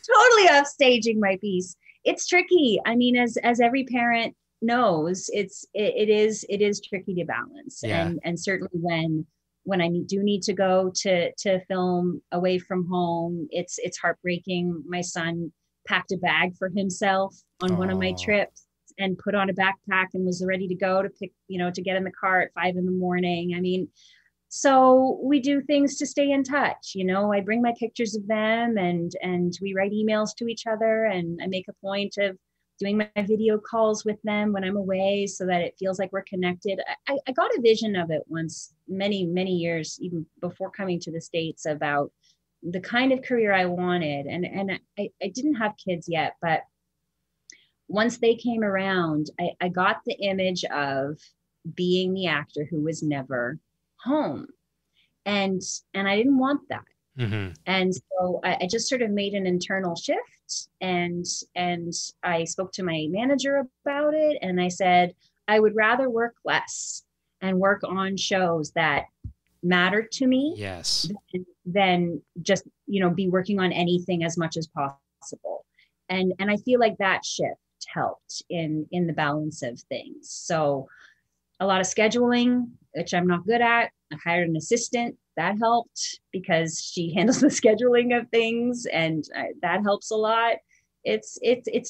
totally offstaging my piece. It's tricky. I mean, as every parent knows, it is tricky to balance. Yeah. And certainly when I do need to go to film away from home, it's heartbreaking. My son packed a bag for himself on one of my trips and put on a backpack and was ready to go to get in the car at 5 a.m. I mean, so we do things to stay in touch. You know, I bring my pictures of them, and we write emails to each other, and I make a point of doing my video calls with them when I'm away so that it feels like we're connected. I got a vision of it once, many, many years, even before coming to the States, about the kind of career I wanted. And I didn't have kids yet, but once they came around, I got the image of being the actor who was never home. And I didn't want that. Mm-hmm. And so I just sort of made an internal shift, and I spoke to my manager about it. And I said, I would rather work less and work on shows that matter to me. Yes. Than just, you know, be working on anything as much as possible. And I feel like that shift helped in the balance of things. So a lot of scheduling, which I'm not good at. I hired an assistant. That helped because she handles the scheduling of things, and that helps a lot. It's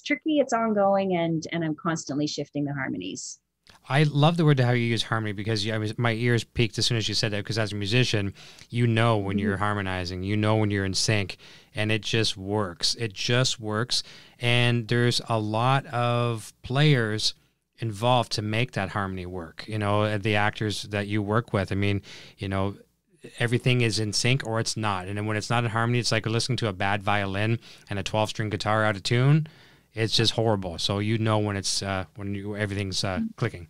tricky. It's ongoing, and I'm constantly shifting the harmonies. I love the word how you use harmony, because my ears peaked as soon as you said that, because as a musician, you know when you're harmonizing, you know when you're in sync, and it just works. It just works. And there's a lot of players involved to make that harmony work. You know, the actors that you work with, I mean, you know, everything is in sync or it's not. And then when it's not in harmony, it's like listening to a bad violin and a 12-string guitar out of tune. It's just horrible. So you know when it's everything's clicking.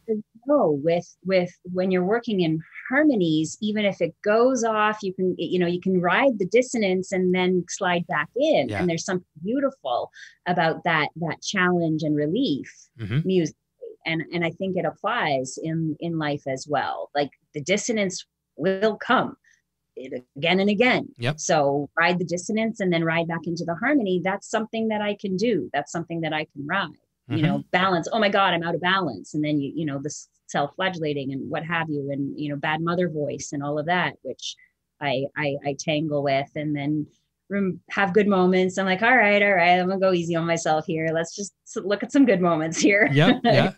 No, with when you're working in harmonies, even if it goes off, you can ride the dissonance and then slide back in. Yeah. And there's something beautiful about that challenge and relief music. And I think it applies in life as well. Like the dissonance will come again and again. Yep. So ride the dissonance and then ride back into the harmony. That's something that I can do. That's something that I can ride. You know, balance. Oh my God, I'm out of balance. And then you know, this self-flagellating and what have you, and you know, bad mother voice and all of that, which I tangle with, and then have good moments. I'm like, all right, I'm gonna go easy on myself here. Let's just look at some good moments here. Yep. Yeah.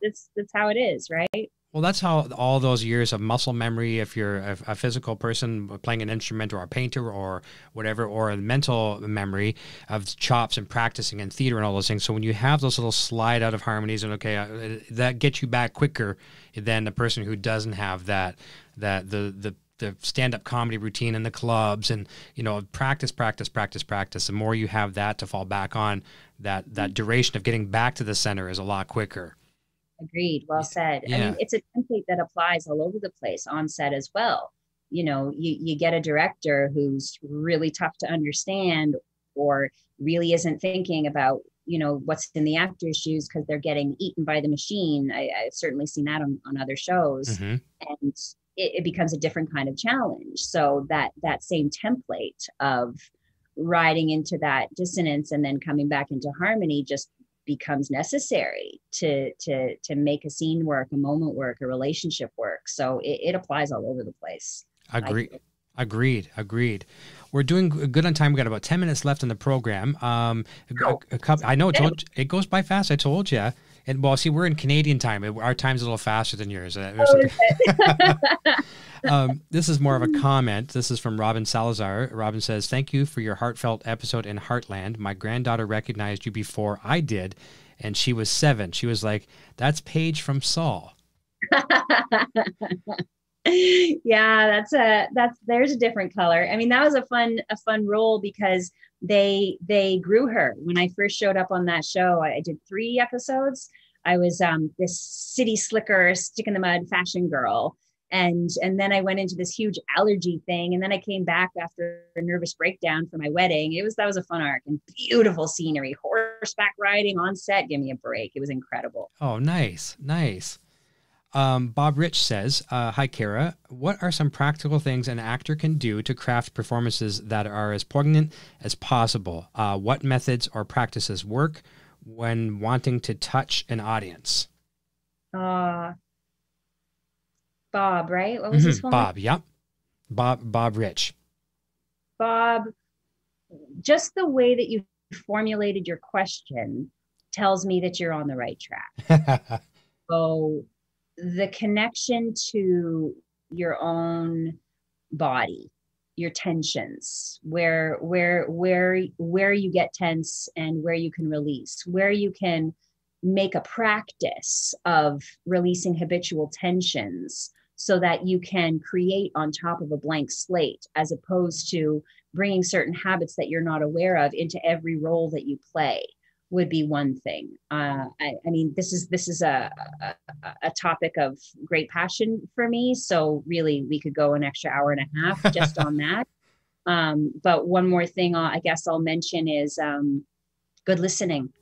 That's how it is, right? Well, that's how all those years of muscle memory, if you're a physical person playing an instrument or a painter or whatever, or a mental memory of chops and practicing and theater and all those things. So when you have those little slide out of harmonies, and that gets you back quicker than the person who doesn't have that the stand-up comedy routine in the clubs, and you know, practice. The more you have that to fall back on, that duration of getting back to the center is a lot quicker. Agreed. Well said. Yeah. I mean, it's a template that applies all over the place on set as well. You know, you get a director who's really tough to understand, or really isn't thinking about, you know, what's in the actor's shoes because they're getting eaten by the machine. I've certainly seen that on other shows. And it becomes a different kind of challenge. So that same template of riding into that dissonance and then coming back into harmony just becomes necessary to make a scene work, a moment work, a relationship work. So it applies all over the place. Agreed. We're doing good on time. We got about 10 minutes left in the program. I know it goes by fast. I told you. And well, see, we're in Canadian time. Our time's a little faster than yours. This is more of a comment. This is from Robin Salazar. Robin says, "Thank you for your heartfelt episode in Heartland. My granddaughter recognized you before I did, and she was 7. She was like, 'That's Paige from Saul.'" Yeah, there's a different color. I mean, that was a fun role because they grew her. When I first showed up on that show, I did 3 episodes. I was this city slicker, stick in the mud fashion girl. And then I went into this huge allergy thing. And then I came back after a nervous breakdown for my wedding. That was a fun arc and beautiful scenery, horseback riding on set. Give me a break. It was incredible. Oh, nice. Bob Rich says, "Hi, Cara. What are some practical things an actor can do to craft performances that are as poignant as possible? What methods or practices work when wanting to touch an audience?" Bob, right? What was his full name? Bob, yep. Bob Rich. Bob, just the way that you formulated your question tells me that you're on the right track. So the connection to your own body, your tensions, where you get tense and where you can release, where you can make a practice of releasing habitual tensions so that you can create on top of a blank slate, as opposed to bringing certain habits that you're not aware of into every role that you play, would be one thing. I mean, this is a topic of great passion for me. So really, we could go an extra hour and a half just on that. But one more thing I guess I'll mention is good listening.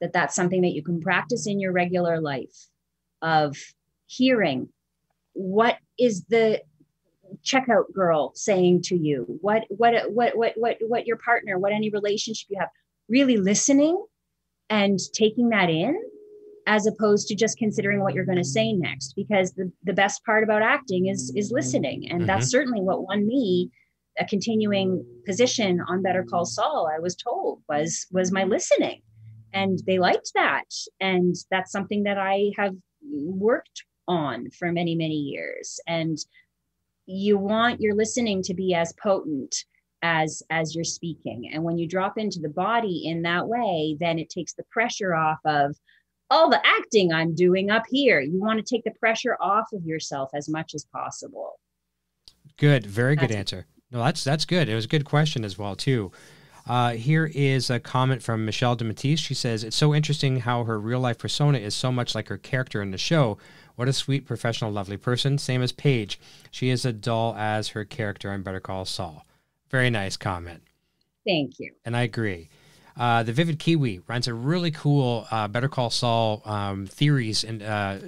That's something that you can practice in your regular life, of hearing what is the checkout girl saying to you, what your partner, what any relationship you have, really listening and taking that in, as opposed to just considering what you're going to say next. Because the best part about acting is listening. And that's certainly what won me a continuing position on Better Call Saul. I was told was my listening, and they liked that. And that's something that I have worked on for many, many years. And you want your listening to be as potent as you're speaking. And when you drop into the body in that way, then it takes the pressure off of all the acting I'm doing up here. You want to take the pressure off of yourself as much as possible. Good. Very good answer. No, that's good. It was a good question as well, too. Here is a comment from Michelle DeMatisse. She says, "It's so interesting how her real life persona is so much like her character in the show. What a sweet, professional, lovely person. Same as Paige. She is as dull as her character on Better Call Saul." Very nice comment. Thank you. And I agree. The Vivid Kiwi runs a really cool Better Call Saul theories and a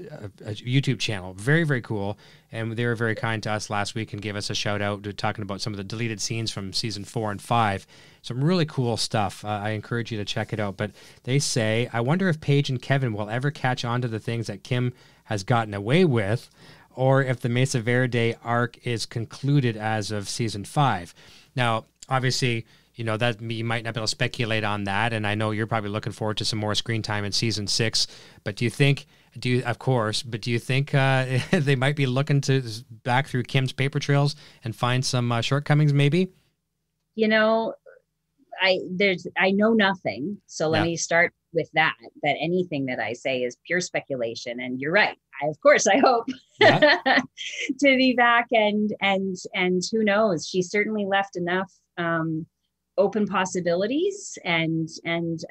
YouTube channel. Very, very cool. And they were very kind to us last week and gave us a shout out to talking about some of the deleted scenes from season 4 and 5. Some really cool stuff. I encourage you to check it out. But they say, "I wonder if Paige and Kevin will ever catch on to the things that Kim has gotten away with, or if the Mesa Verde arc is concluded as of season 5. Now, obviously, you know, that you might not be able to speculate on that, and I know you're probably looking forward to some more screen time in season 6. But do you think they might be looking to back through Kim's paper trails and find some shortcomings, maybe? You know, I know nothing, so let me start with that anything that I say is pure speculation. And you're right. Of course, I hope to be back, and who knows? She certainly left enough open possibilities, and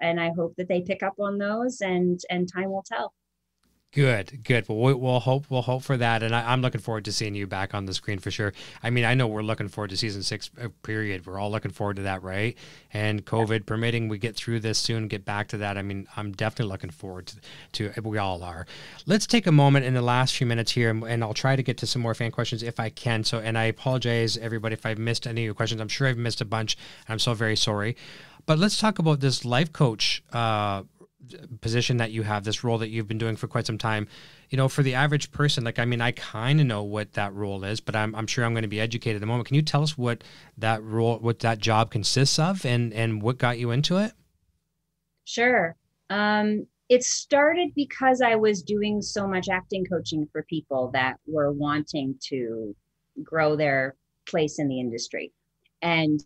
I hope that they pick up on those, and time will tell. Good. Well, we'll hope for that. And I'm looking forward to seeing you back on the screen for sure. I mean, I know we're looking forward to season 6 period. We're all looking forward to that, right? And COVID permitting, we get through this soon, get back to that. I mean, I'm definitely looking forward to we all are. Let's take a moment in the last few minutes here, and I'll try to get to some more fan questions if I can. So, and I apologize, everybody, if I've missed any of your questions. I'm sure I've missed a bunch, and I'm so very sorry. But let's talk about this life coach position that you have, this role that you've been doing for quite some time, you know, for the average person, like, I mean, I kind of know what that role is, but I'm sure I'm going to be educated at the moment. Can you tell us what that role, what that job consists of, and what got you into it? Sure. It started because I was doing so much acting coaching for people that were wanting to grow their place in the industry. And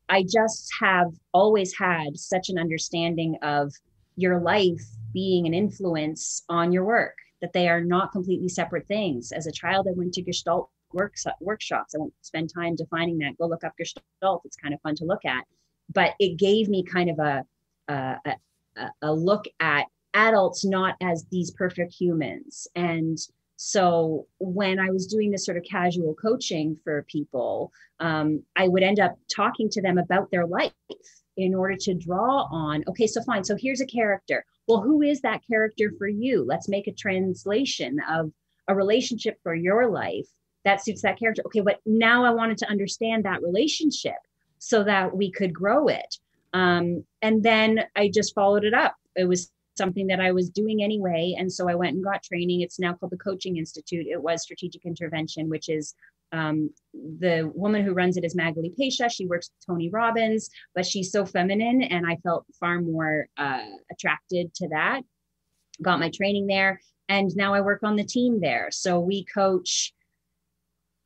I just have always had such an understanding of your life being an influence on your work, that they are not completely separate things. As a child, I went to Gestalt workshops. I won't spend time defining that. Go look up Gestalt. It's kind of fun to look at. But it gave me kind of a look at adults not as these perfect humans. And so when I was doing this sort of casual coaching for people, I would end up talking to them about their life in order to draw on, okay, so fine. So here's a character. Well, who is that character for you? Let's make a translation of a relationship for your life that suits that character. Okay, but now I wanted to understand that relationship so that we could grow it. And then I just followed it up. It was something that I was doing anyway. And so I went and got training. It's now called the Coaching Institute. It was Strategic Intervention, which is the woman who runs it is Magali Pesha. She works with Tony Robbins, but she's so feminine. And I felt far more attracted to that. Got my training there. And now I work on the team there. So we coach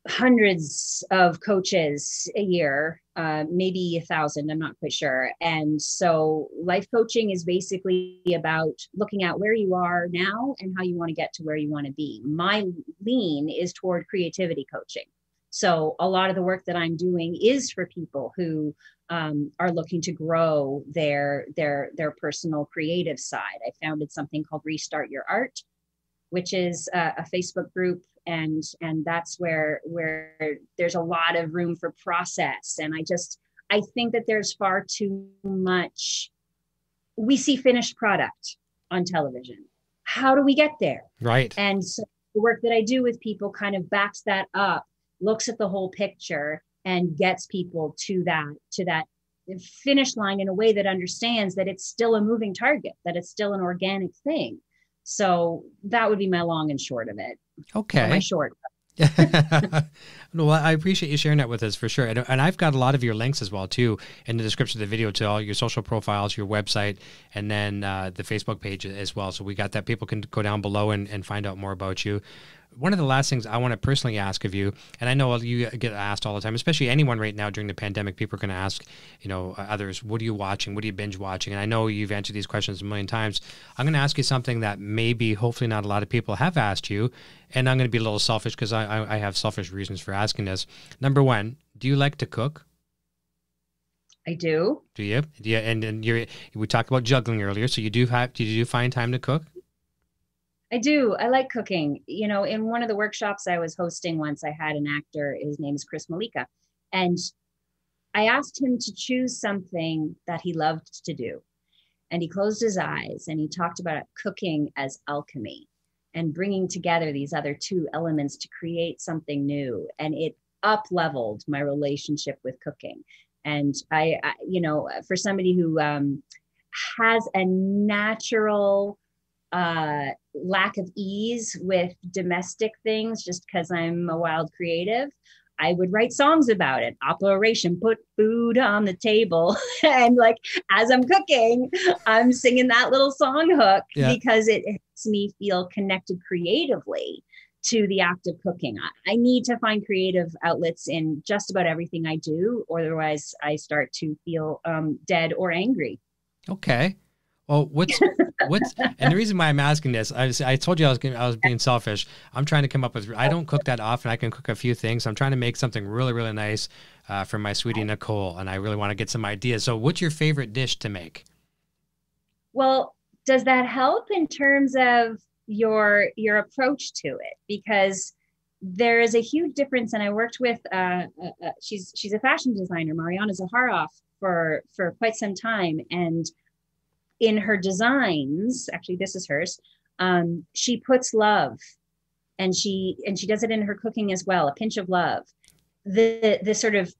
hundreds of coaches a year, maybe 1,000, I'm not quite sure. And so life coaching is basically about looking at where you are now and how you want to get to where you want to be. My lean is toward creativity coaching. So a lot of the work that I'm doing is for people who are looking to grow their personal creative side. I founded something called Restart Your Art, which is a Facebook group. And that's where there's a lot of room for process. And I think that there's far too much. We see finished product on television. How do we get there? Right. And so the work that I do with people kind of backs that up, looks at the whole picture and gets people to that finish line in a way that understands that it's still a moving target, that it's still an organic thing. So that would be my long and short of it. Okay. My short. Well, I appreciate you sharing that with us for sure. And I've got a lot of your links as well, too, in the description of the video to all your social profiles, your website, and then the Facebook page as well. So we got that. People can go down below and find out more about you. One of the last things I want to personally ask of you, and I know you get asked all the time, especially anyone right now during the pandemic, people are going to ask, you know, others, what are you watching? What are you binge watching? And I know you've answered these questions a million times. I'm going to ask you something that maybe, hopefully not a lot of people have asked you, and I'm going to be a little selfish because I have selfish reasons for asking this. Number one, do you like to cook? I do. Do you? Yeah. And we talked about juggling earlier, so did you find time to cook? I do. I like cooking. You know, in one of the workshops I was hosting once, I had an actor, his name is Chris Malika, and I asked him to choose something that he loved to do. And he closed his eyes and he talked about cooking as alchemy and bringing together these other two elements to create something new. And it up-leveled my relationship with cooking. And I you know, for somebody who has a natural lack of ease with domestic things, just because I'm a wild creative, I would write songs about it. Operation Put Food on the Table. And like, as I'm cooking, I'm singing that little song hook because it helps me feel connected creatively to the act of cooking. I need to find creative outlets in just about everything I do, or otherwise I start to feel dead or angry. Okay. Well, what's and the reason why I'm asking this, I told you I was being selfish. I'm trying to come up with, I don't cook that often. I can cook a few things. I'm trying to make something really, really nice for my sweetie Nicole, and I really want to get some ideas. So what's your favorite dish to make? Well, does that help in terms of your approach to it? Because there is a huge difference. And I worked with, she's a fashion designer, Mariana Zaharoff, for quite some time. And in her designs, actually, this is hers, she puts love, and she does it in her cooking as well, a pinch of love. The sort of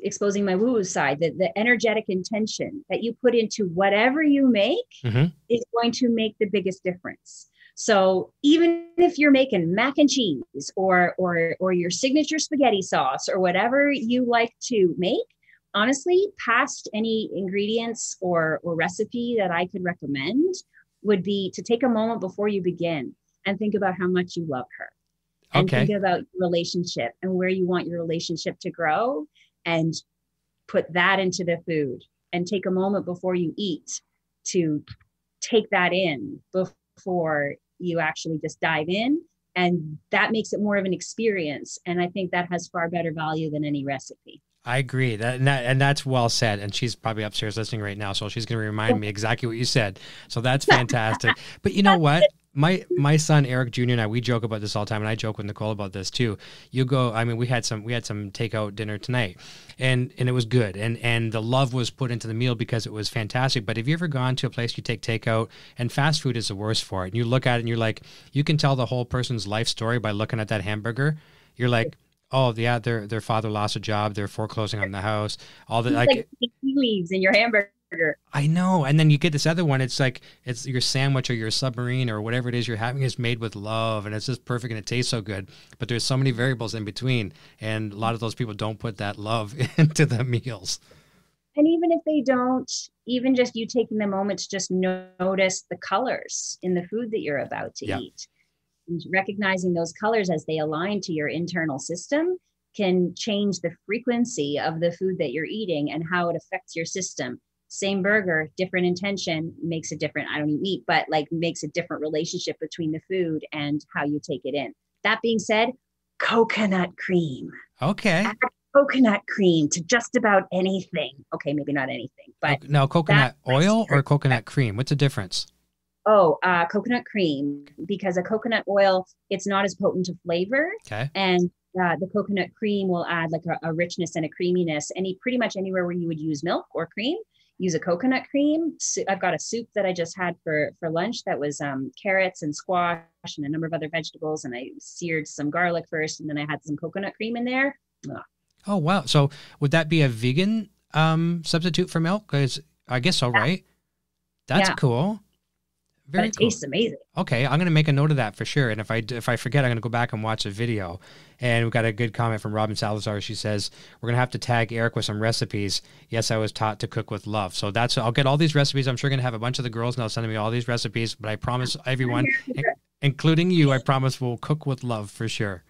exposing my woo-woo side, the energetic intention that you put into whatever you make is going to make the biggest difference. So even if you're making mac and cheese or your signature spaghetti sauce or whatever you like to make, honestly, past any ingredients or recipe that I could recommend would be to take a moment before you begin and think about how much you love her. And think about your relationship and where you want your relationship to grow, and put that into the food, and take a moment before you eat to take that in before you actually just dive in. And that makes it more of an experience. And I think that has far better value than any recipe. I agree and that's well said. And she's probably upstairs listening right now, so she's going to remind me exactly what you said. So that's fantastic. But you know what? My son Eric Jr. and I, we joke about this all the time, and I joke with Nicole about this too. You go, I mean, we had some takeout dinner tonight, and it was good, and the love was put into the meal because it was fantastic. But have you ever gone to a place you take takeout, and fast food is the worst for it? And you look at it and you're like, you can tell the whole person's life story by looking at that hamburger. You're like, oh yeah, their father lost a job, they're foreclosing on the house, all the like leaves in your hamburger. I know. And then you get this other one. It's like, it's your sandwich or your submarine or whatever it is you're having is made with love, and it's just perfect and it tastes so good. But there's so many variables in between, and a lot of those people don't put that love into the meals. And even if they don't, even just you taking the moment to just notice the colors in the food that you're about to eat, and recognizing those colors as they align to your internal system can change the frequency of the food that you're eating and how it affects your system. Same burger, different intention makes a different, I don't eat meat, but like makes a different relationship between the food and how you take it in. That being said, coconut cream. Okay. Add coconut cream to just about anything. Okay, maybe not anything, but. Now, coconut oil or coconut cream? What's the difference? Oh, coconut cream, because a coconut oil, it's not as potent to flavor. Okay. And the coconut cream will add like a richness and a creaminess. Pretty much anywhere where you would use milk or cream, use a coconut cream. So I've got a soup that I just had for lunch that was carrots and squash and a number of other vegetables. And I seared some garlic first, and then I had some coconut cream in there. Ugh. Oh, wow. So would that be a vegan substitute for milk? Because I guess so, right? That's cool. Very cool. It tastes amazing. Okay, I'm going to make a note of that for sure. And if I forget, I'm going to go back and watch a video. And we've got a good comment from Robin Salazar. She says, we're going to have to tag Eric with some recipes. Yes, I was taught to cook with love. So I'll get all these recipes. I'm sure going to have a bunch of the girls now sending me all these recipes. But I promise everyone, including you, I promise we'll cook with love for sure.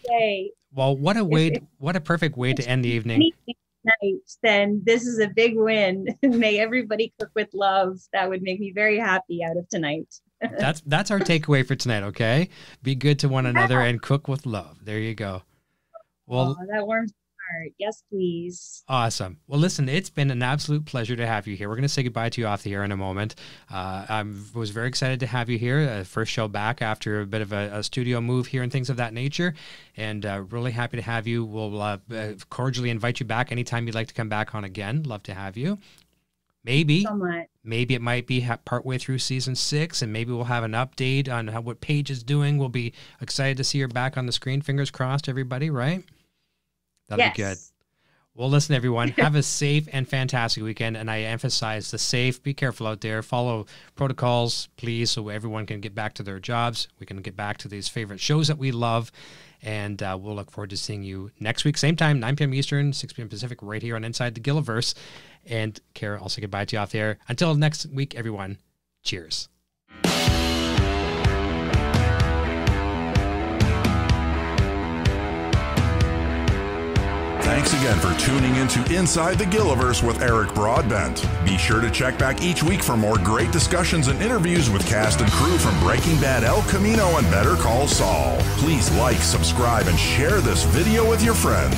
Yay. Well, what a perfect way to end the evening. Then this is a big win. May everybody cook with love. That would make me very happy out of tonight. That's our takeaway for tonight. Okay, be good to one another and cook with love. There you go. Well, that warms my heart. Yes, please. Awesome. Well, listen, it's been an absolute pleasure to have you here. We're going to say goodbye to you off the air in a moment. I was very excited to have you here. First show back after a bit of a studio move here and things of that nature. And really happy to have you. We'll cordially invite you back anytime you'd like to come back on again. Love to have you. Maybe it might be partway through season 6, and maybe we'll have an update on what Paige is doing. We'll be excited to see her back on the screen. Fingers crossed, everybody, right? That'll be good. Well, listen, everyone, have a safe and fantastic weekend. And I emphasize the safe. Be careful out there. Follow protocols, please, so everyone can get back to their jobs. We can get back to these favorite shows that we love. And we'll look forward to seeing you next week. Same time, 9 p.m. Eastern, 6 p.m. Pacific, right here on Inside the Gilliverse. And Cara, I'll say goodbye to you off the air. Until next week, everyone, cheers. Thanks again for tuning into Inside the Gilliverse with Eric Broadbent. Be sure to check back each week for more great discussions and interviews with cast and crew from Breaking Bad, El Camino, and Better Call Saul. Please like, subscribe, and share this video with your friends.